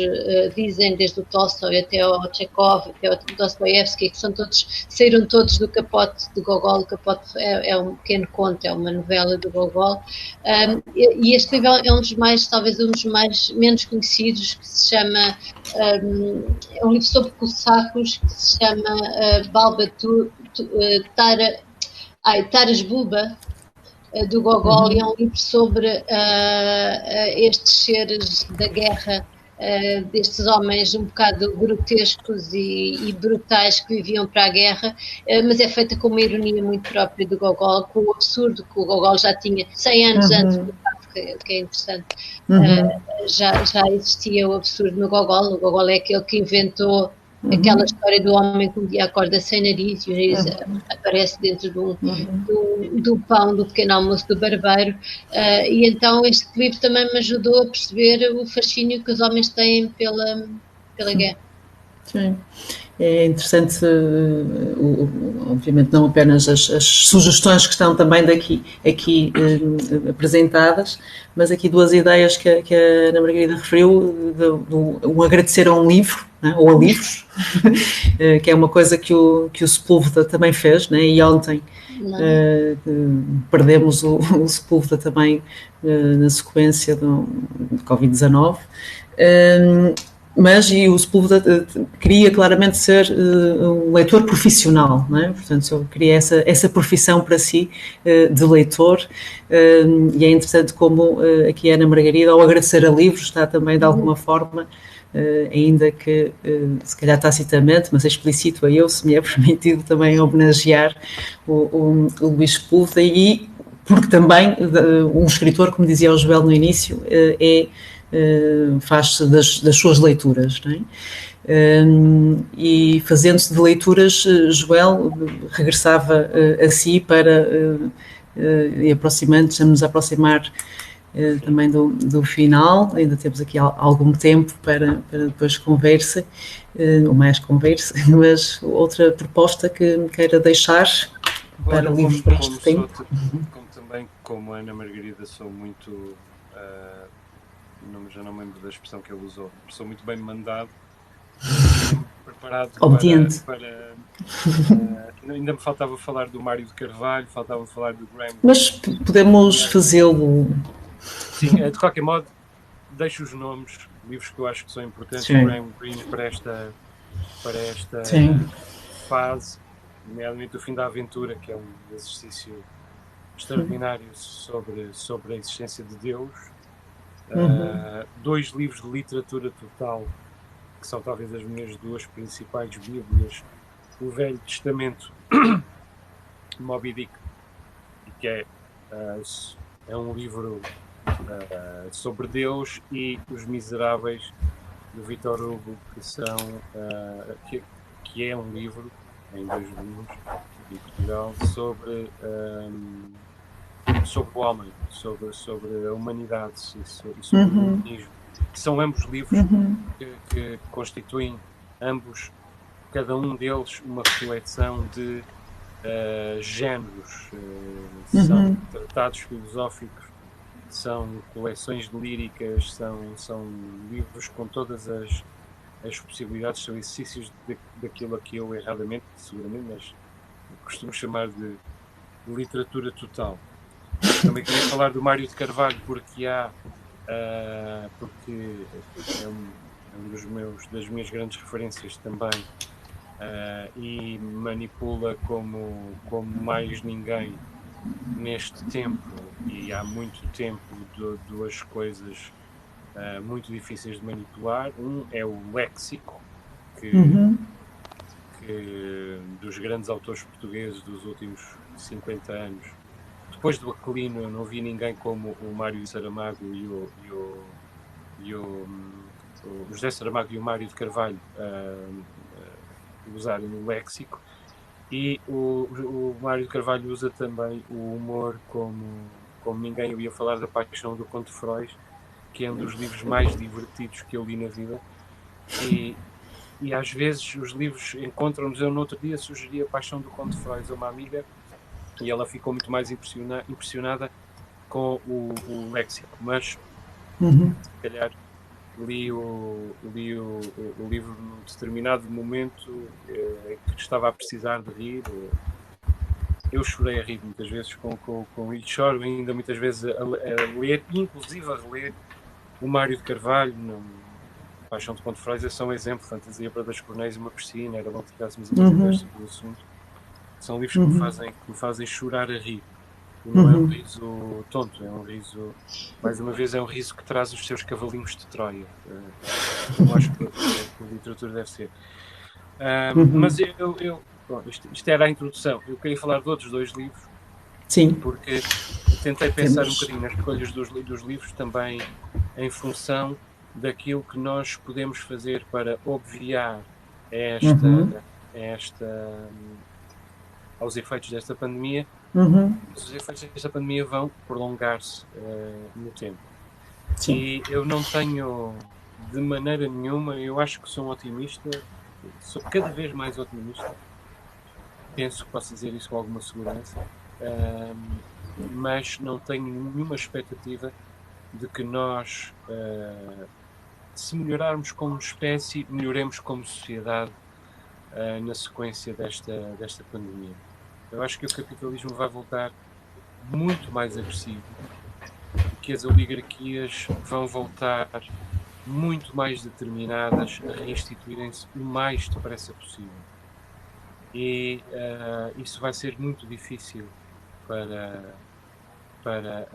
dizem, desde o Tolstói até ao Chekhov, até ao Dostoiévski, que saíram todos do Capote de Gogol. O Capote é um pequeno conto, é uma novela do Gogol, e este livro é talvez um dos menos conhecidos, que se chama, é um livro sobre cossacos, que se chama Taras Bulba, do Gogol, e é um livro sobre estes seres da guerra, destes homens um bocado grotescos e brutais que viviam para a guerra, mas é feita com uma ironia muito própria do Gogol, com o absurdo que o Gogol já tinha 100 anos antes do que é interessante. Já existia o absurdo no Gogol. O Gogol é aquele que inventou aquela história do homem que um dia acorda sem nariz, e o nariz aparece dentro do pão do pequeno almoço do barbeiro, e então este livro também me ajudou a perceber o fascínio que os homens têm pela guerra. Sim. É interessante, obviamente não apenas as sugestões que estão também aqui apresentadas, mas aqui duas ideias que a Ana Margarida referiu, um agradecer a um livro, né, ou a livros, que é uma coisa que o Sepúlveda também fez, né, e ontem perdemos o Sepúlveda também na sequência do Covid-19. Mas o Sepúlveda queria claramente ser um leitor profissional, não é? Portanto, ele queria essa profissão para si de leitor, e é interessante como aqui a Ana Margarida, ao agradecer a livros, está também de alguma forma, ainda que se calhar tacitamente, mas explícito a eu, se me é permitido também homenagear o Luís Sepúlveda, e porque também um escritor, como dizia o Joel no início, faz-se das suas leituras, não é? E fazendo-se de leituras, Joel regressava a si para e estamos a aproximar também do final. Ainda temos aqui algum tempo para depois conversa, ou mais conversa, mas outra proposta que me queira deixar para livros para este tempo. Como a Ana Margarida, sou muito já não me lembro da expressão que ele usou. Sou muito bem mandado, preparado Obediente. para ainda me faltava falar do Mário de Carvalho, faltava falar do Graham. Mas podemos fazê-lo. Sim, de qualquer modo, deixo os nomes, livros que eu acho que são importantes. Sim. Graham Greene para esta Sim. fase, nomeadamente o Fim da Aventura, que é um exercício extraordinário sobre a existência de Deus. 2 livros de literatura total, que são talvez as minhas 2 principais bíblias: o Velho Testamento, Moby Dick, que é um livro sobre Deus, e Os Miseráveis, do Victor Hugo, que é um livro em 2 volumes em Portugal sobre o homem, sobre a humanidade e sobre o humanismo. São ambos livros que constituem cada um deles, uma reflexão de géneros. São tratados filosóficos, são coleções líricas, são livros com todas as possibilidades, são exercícios daquilo a que eu erradamente, seguramente, mas costumo chamar de literatura total. Também queria falar do Mário de Carvalho, porque é das minhas grandes referências também, e manipula como mais ninguém neste tempo, e há muito tempo, 2 coisas muito difíceis de manipular. Um é o léxico, que dos grandes autores portugueses dos últimos 50 anos. Depois do Aquilino, eu não vi ninguém como o Mário de Saramago e o José Saramago e o Mário de Carvalho usarem o léxico. E o Mário de Carvalho usa também o humor como ninguém. Eu ia falar da Paixão do Conde Freud, que é um dos livros mais divertidos que eu li na vida. E às vezes os livros encontram-nos. Eu no outro dia sugeri a Paixão do Conde Freud a uma amiga, e ela ficou muito mais impressionada com o léxico, mas se calhar li o livro num determinado momento que estava a precisar de rir. Eu chorei a rir muitas vezes e choro ainda muitas vezes a ler, inclusive a reler o Mário de Carvalho. Paixão de Conde Freud é só um exemplo. Fantasia para 2 Cornéis e uma Piscina, era bom que ficássemos a conversa sobre o assunto. São livros que me fazem chorar a rir. E não é um riso tonto, é um riso, mais uma vez, é um riso que traz os seus cavalinhos de Troia. Eu acho que a literatura deve ser. Mas bom, isto era a introdução. Eu queria falar de outros 2 livros. Sim. Porque tentei pensar um bocadinho nas escolhas dos livros também em função daquilo que nós podemos fazer para obviar aos efeitos desta pandemia. Os efeitos desta pandemia vão prolongar-se no tempo. Sim. E eu não tenho, de maneira nenhuma, eu acho que sou um otimista, sou cada vez mais otimista. Penso que posso dizer isso com alguma segurança, mas não tenho nenhuma expectativa de que nós, se melhorarmos como espécie, melhoremos como sociedade na sequência desta pandemia. Eu acho que o capitalismo vai voltar muito mais agressivo, que as oligarquias vão voltar muito mais determinadas a restituírem-se o mais depressa possível. E isso vai ser muito difícil para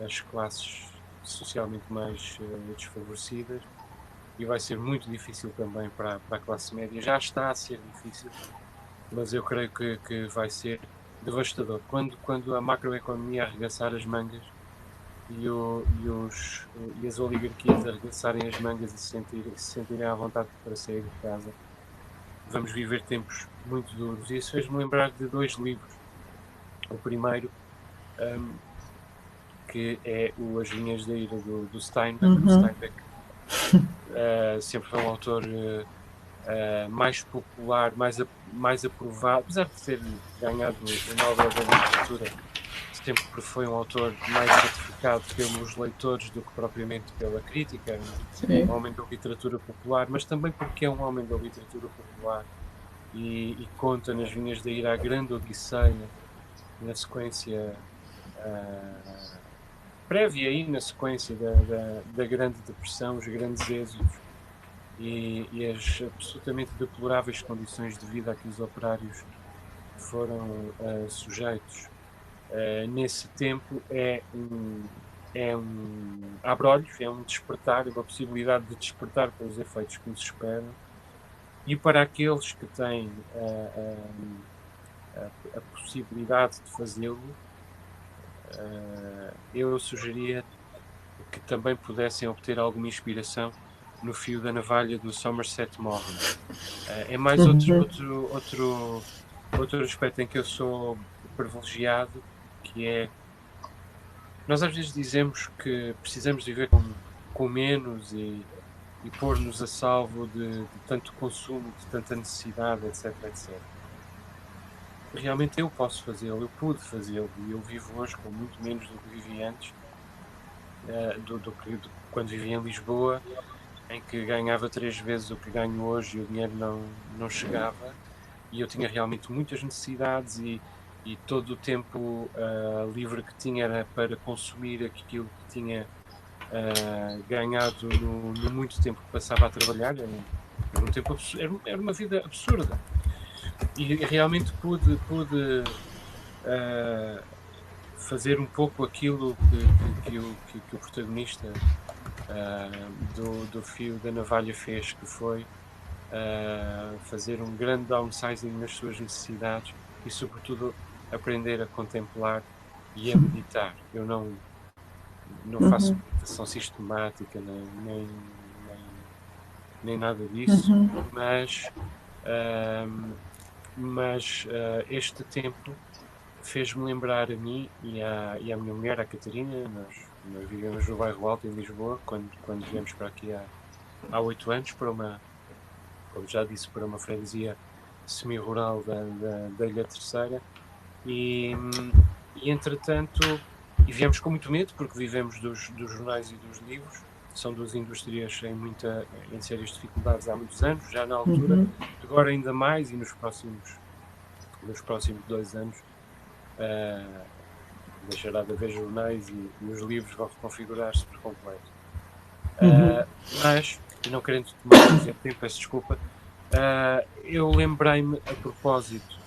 as classes socialmente mais desfavorecidas, e vai ser muito difícil também para a classe média. Já está a ser difícil, mas eu creio que vai ser devastador. Quando a macroeconomia arregaçar as mangas e as oligarquias arregaçarem as mangas e se sentirem à vontade para sair de casa, vamos viver tempos muito duros. E isso fez-me lembrar de 2 livros. O primeiro, que é o As Vinhas da Ira, do Steinbeck. O Steinbeck sempre foi um autor mais popular, mais aprovado, apesar de ter ganhado o Nobel da Literatura sempre foi um autor mais ratificado pelos leitores do que propriamente pela crítica, um homem da literatura popular, mas também porque é um homem da literatura popular e conta nas Vinhas da Ira a grande odisseia, na sequência prévia aí, na sequência da Grande Depressão, os grandes êxodos e as absolutamente deploráveis condições de vida a que os operários foram sujeitos. Nesse tempo abre olhos, é um despertar, uma possibilidade de despertar para os efeitos que nos esperam, e para aqueles que têm a possibilidade de fazê-lo, eu sugeria que também pudessem obter alguma inspiração no fio da navalha do Somerset Maugham. É mais outro aspecto em que eu sou privilegiado, que é, nós às vezes dizemos que precisamos de viver com menos e pôr-nos a salvo de tanto consumo, de tanta necessidade, etc, etc. Realmente eu posso fazê-lo, eu pude fazê-lo, e eu vivo hoje com muito menos do que vivi antes, do que quando vivia em Lisboa, em que ganhava 3 vezes o que ganho hoje e o dinheiro não chegava, e eu tinha realmente muitas necessidades e todo o tempo livre que tinha era para consumir aquilo que tinha ganhado no muito tempo que passava a trabalhar. Era uma vida absurda, e realmente pude fazer um pouco aquilo que o protagonista do Fio da Navalha fez, que foi fazer um grande downsizing nas suas necessidades e, sobretudo, aprender a contemplar e a meditar. Eu não faço meditação sistemática, nem nada disso, mas este tempo fez-me lembrar a mim e à minha mulher, a Catarina. Nós vivemos no bairro Alto, em Lisboa, quando viemos para aqui há 8 anos, como já disse, para uma freguesia semi-rural da Ilha Terceira, e entretanto, viemos com muito medo, porque vivemos dos jornais e dos livros. São 2 indústrias em sérias dificuldades há muitos anos, já na altura, agora ainda mais, e nos próximos 2 anos deixará de haver jornais e os livros vão reconfigurar-se por completo. Mas, não querendo tomar muito tempo, peço desculpa, eu lembrei-me, a propósito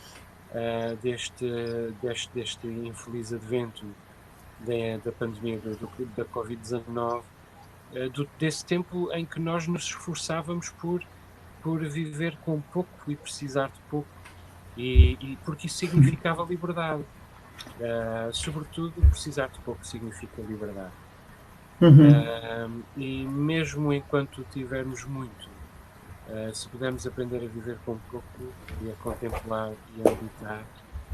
deste infeliz advento da pandemia da Covid-19, desse tempo em que nós nos esforçávamos por viver com pouco e precisar de pouco, e porque isso significava liberdade. Sobretudo, precisar de pouco significa liberdade. E mesmo enquanto tivermos muito, se pudermos aprender a viver com pouco e a contemplar e a meditar,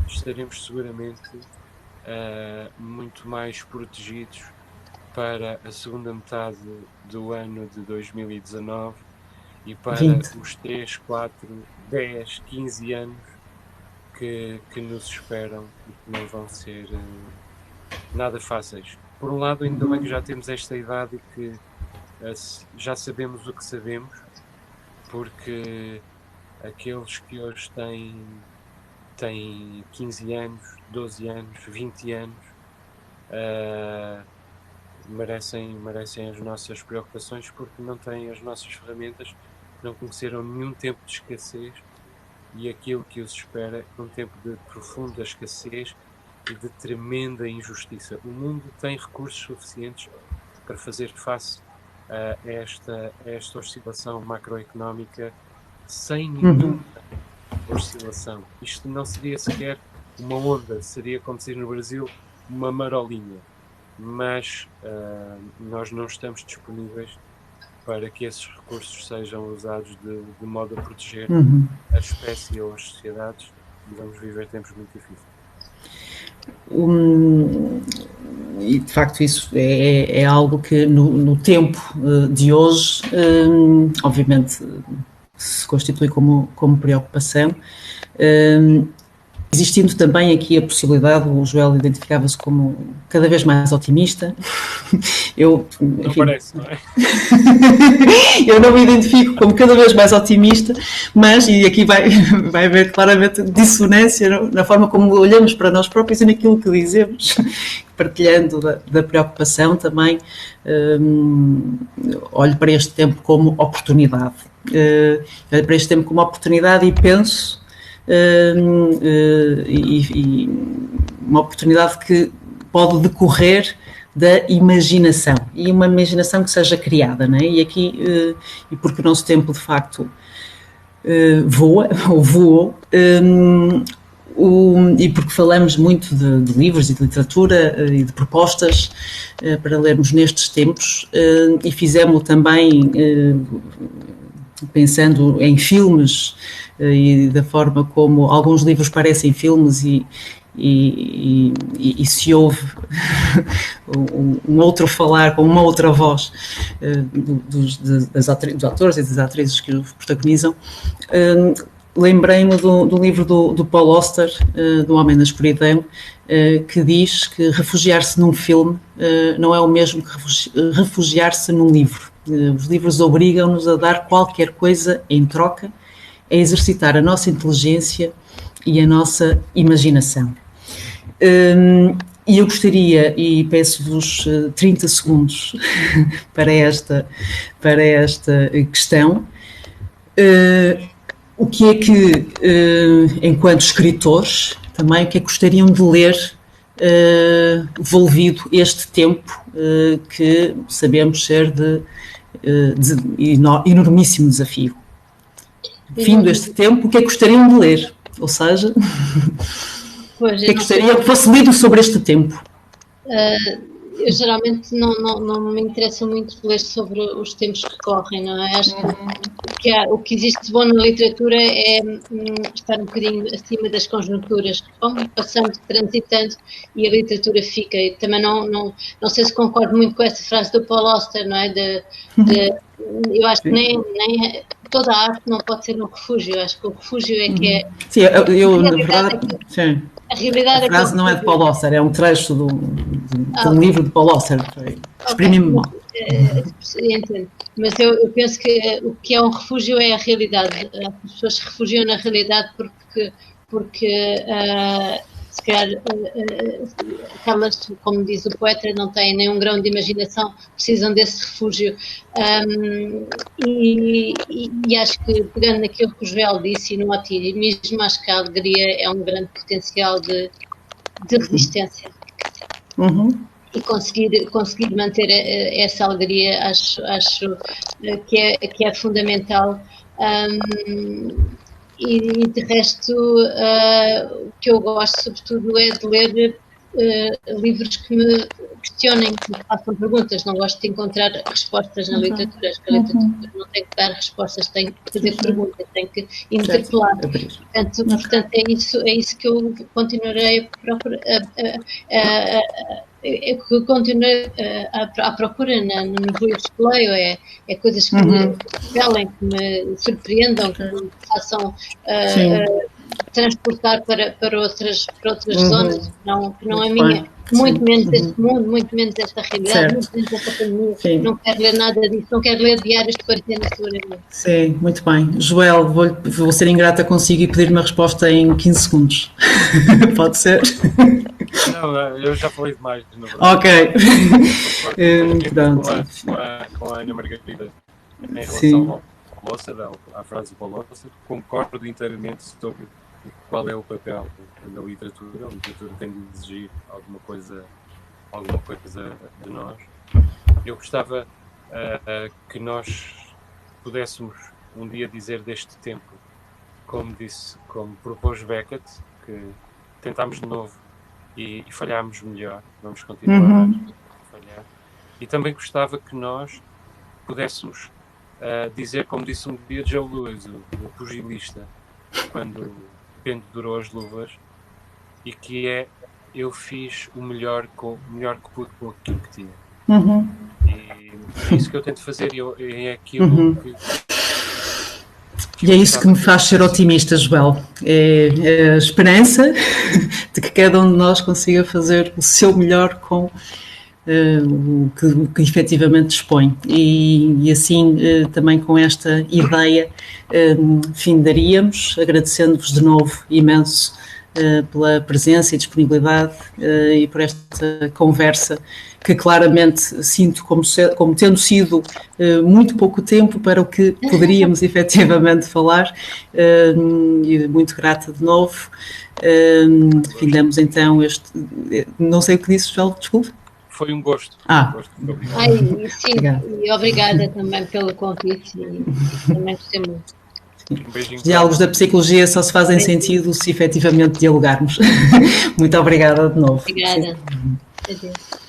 estaremos seguramente muito mais protegidos para a segunda metade do ano de 2019 e para 20. os 3, 4, 10, 15 anos que nos esperam e que não vão ser nada fáceis. Por um lado, ainda bem que já temos esta idade e que já sabemos o que sabemos, porque aqueles que hoje têm 15 anos, 12 anos, 20 anos, merecem as nossas preocupações, porque não têm as nossas ferramentas, não conheceram nenhum tempo de escassez, e aquilo que os espera é um tempo de profunda escassez e de tremenda injustiça. O mundo tem recursos suficientes para fazer face a esta oscilação macroeconómica sem nenhuma oscilação. Isto não seria sequer uma onda, seria, como dizer no Brasil, uma marolinha. Mas nós não estamos disponíveis para que esses recursos sejam usados de modo a proteger a espécie ou as sociedades, e vamos viver tempos muito difíceis. E de facto isso é algo que no tempo de hoje, obviamente, se constitui como preocupação. existindo também aqui a possibilidade, o Joel identificava-se como cada vez mais otimista. Eu, enfim, não parece, não é? Eu não me identifico como cada vez mais otimista, mas, e aqui vai haver claramente dissonância na forma como olhamos para nós próprios e naquilo que dizemos, partilhando da preocupação também, olho para este tempo como oportunidade. Olho para este tempo como oportunidade e penso, e uma oportunidade que pode decorrer da imaginação, e uma imaginação que seja criada, não é? E aqui, e porque o nosso tempo de facto voa, ou voou, e porque falamos muito de livros e de literatura e de propostas para lermos nestes tempos, e fizemos também pensando em filmes e da forma como alguns livros parecem filmes e se ouve um outro falar com uma outra voz dos atores e das atrizes que o protagonizam. Lembrei-me do livro do Paul Auster, do Homem da Escuridão, que diz que refugiar-se num filme não é o mesmo que refugiar-se num livro. Os livros obrigam-nos a dar qualquer coisa em troca, a exercitar a nossa inteligência e a nossa imaginação. E eu gostaria, e peço-vos 30 segundos para esta questão, o que é que, enquanto escritores, também o que é que gostariam de ler envolvido este tempo que sabemos ser de enormíssimo desafio. Fim deste tempo, o que é que gostariam de ler? Ou seja, o que é que gostariam que fosse lido sobre este tempo? Eu geralmente não me interessa muito ler sobre os tempos que correm, não é? Acho que o que existe de bom na literatura é estar um bocadinho acima das conjunturas, que vão passando, transitando, e a literatura fica. E também não sei se concordo muito com essa frase do Paul Auster, não é? Eu acho que nem toda a arte não pode ser um refúgio. Eu acho que o refúgio é que é... Sim, na verdade... Sim. A realidade a frase não é de Paul Auster, é um trecho de um livro de Paul Auster. Exprime-me mal. Entendo. Mas eu penso que o que é um refúgio é a realidade. As pessoas se refugiam na realidade porque se calhar aquelas, como diz o poeta, não têm nenhum grão de imaginação, precisam desse refúgio. E acho que, pegando naquilo que o Joel disse e no otimismo, acho que a alegria é um grande potencial de resistência. E conseguir manter essa alegria, acho que é fundamental. E de resto, o que eu gosto sobretudo é de ler livros que me questionem, que me façam perguntas. Não gosto de encontrar respostas na literatura. Acho que a literatura não tem que dar respostas, tem que fazer perguntas, tem que interpelar. Portanto, é isso que eu continuarei a procurar. Eu continuo à procura nos livros que leio, é coisas que me revelem, que me surpreendam, que me façam transportar para outras zonas que não é minha. Muito menos deste mundo, muito menos desta realidade, muito menos desta pandemia. Sim. Não quero ler nada disso, não quero ler diários de quarentena seguramente. Sim, muito bem. Joel, vou ser ingrata consigo e pedir uma resposta em 15 segundos. Pode ser? Não, eu já falei demais. Ok. Pronto. Com a Ana Margarida, em relação ao Auster, à frase do Paul Auster, concordo inteiramente sobre qual é o papel da literatura. A literatura tem de exigir alguma coisa de nós. Eu gostava que nós pudéssemos um dia dizer deste tempo, como propôs Beckett, que tentámos de novo e falhámos melhor, vamos continuar a falhar. E também gostava que nós pudéssemos dizer, como disse um dia Joe Louis, o pugilista, quando pendurou as luvas, e que eu fiz o melhor que pude com aquilo que tinha. E é isso que eu tento fazer, e é aquilo E é isso que me faz ser otimista, Joel. É a esperança de que cada um de nós consiga fazer o seu melhor com o que efetivamente dispõe. E assim, também com esta ideia, findaríamos, agradecendo-vos de novo imenso pela presença e disponibilidade e por esta conversa que claramente sinto como tendo sido muito pouco tempo para o que poderíamos efetivamente falar, e muito grata de novo. Findamos então não sei o que disse, Joel, desculpe. Foi um gosto. Sim, e obrigada também pelo convite e também gostei muito. Os diálogos da psicologia só se fazem sentido se efetivamente dialogarmos. Muito obrigada de novo. Obrigada. Adeus.